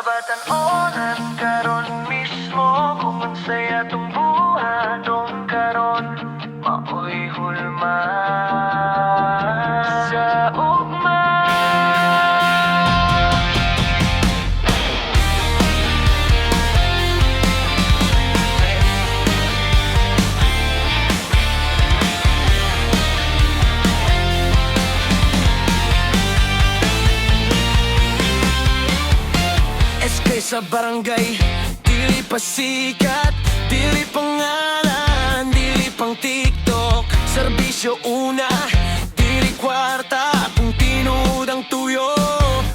kabataonan karon mismo kung unsay atong buhaton karon maoy hulma sa ugma. Sa barangay, dili pa sikat, dili pangalan, dili pang TikTok. Serbisyo una, dili kwarta, kung tinuod ang tuyo.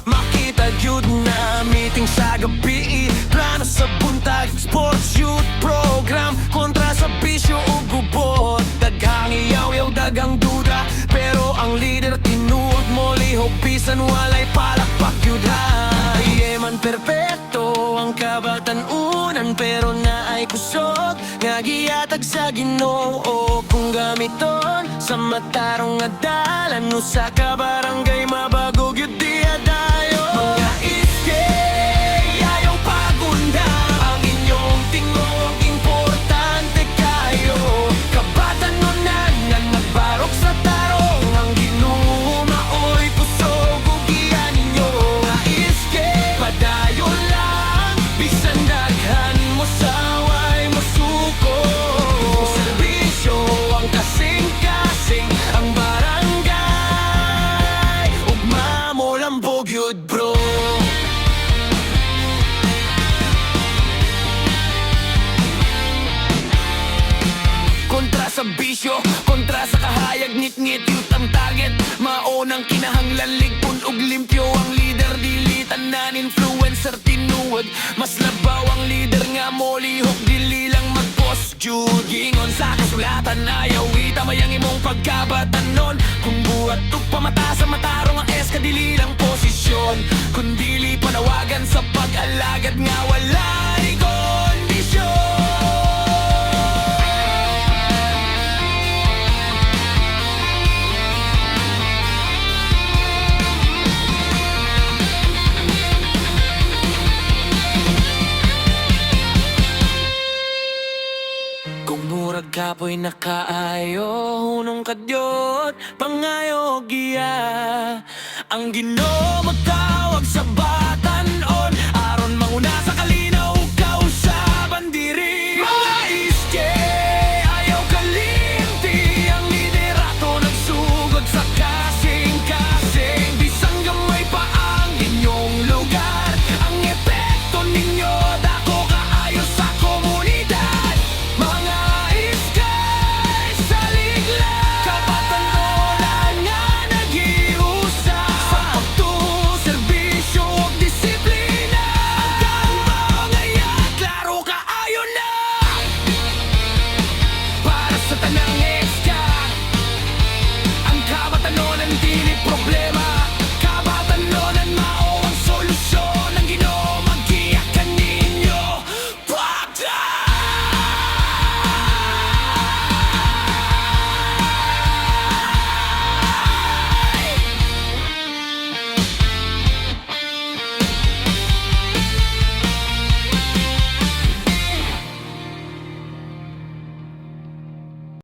Makita yun na meeting sa gabi, plano sa buntag, sports youth program, kontra sa bisyo o gubot. Daghang iyaw-yaw, daghang duda, pero ang leader tinuod mo lihok, bisan walay palakpak yun ha. Iye man perfecto ang kabatanunan, pero naay kusog nga gihatag sa Ginoo. Kung gamiton sa matarong nga dalan, usa ka barangay mabago gyud diha dayo. Mga iske ayaw pagunda, ang inyong tingog importante kayo. Kabatanunan nga nagbarok sa tarong, ang Ginoo maoy kusog ug giyan ninyo. Mga iske padayon lang, bisan daghan mo saway masuko. Serbisyo ang kasing-kasing, ang barangay ugma mo lambog yun bro. Kontra sa bisyo, kontra sa kahayag, ngit-ngit youth ang target. Maunang kinahanglan ligpon ug limpyo ang leader, dili tanan influencer tinuod. Mas labaw ang leader nga mo lihok, dili lang mag-post jud. Gingon sa kasulatan ayaw itamay ang imong pagkabatanon. Kung buhat ug pamata sa matarong ang S, kadili lang posisyon, kundili panawagan sa pag-alagad nga walay kondisyon. Murag kapoy nakaayo, hunong kadyot, pangayo giya. Ang Ginoo magtawag sa bahay.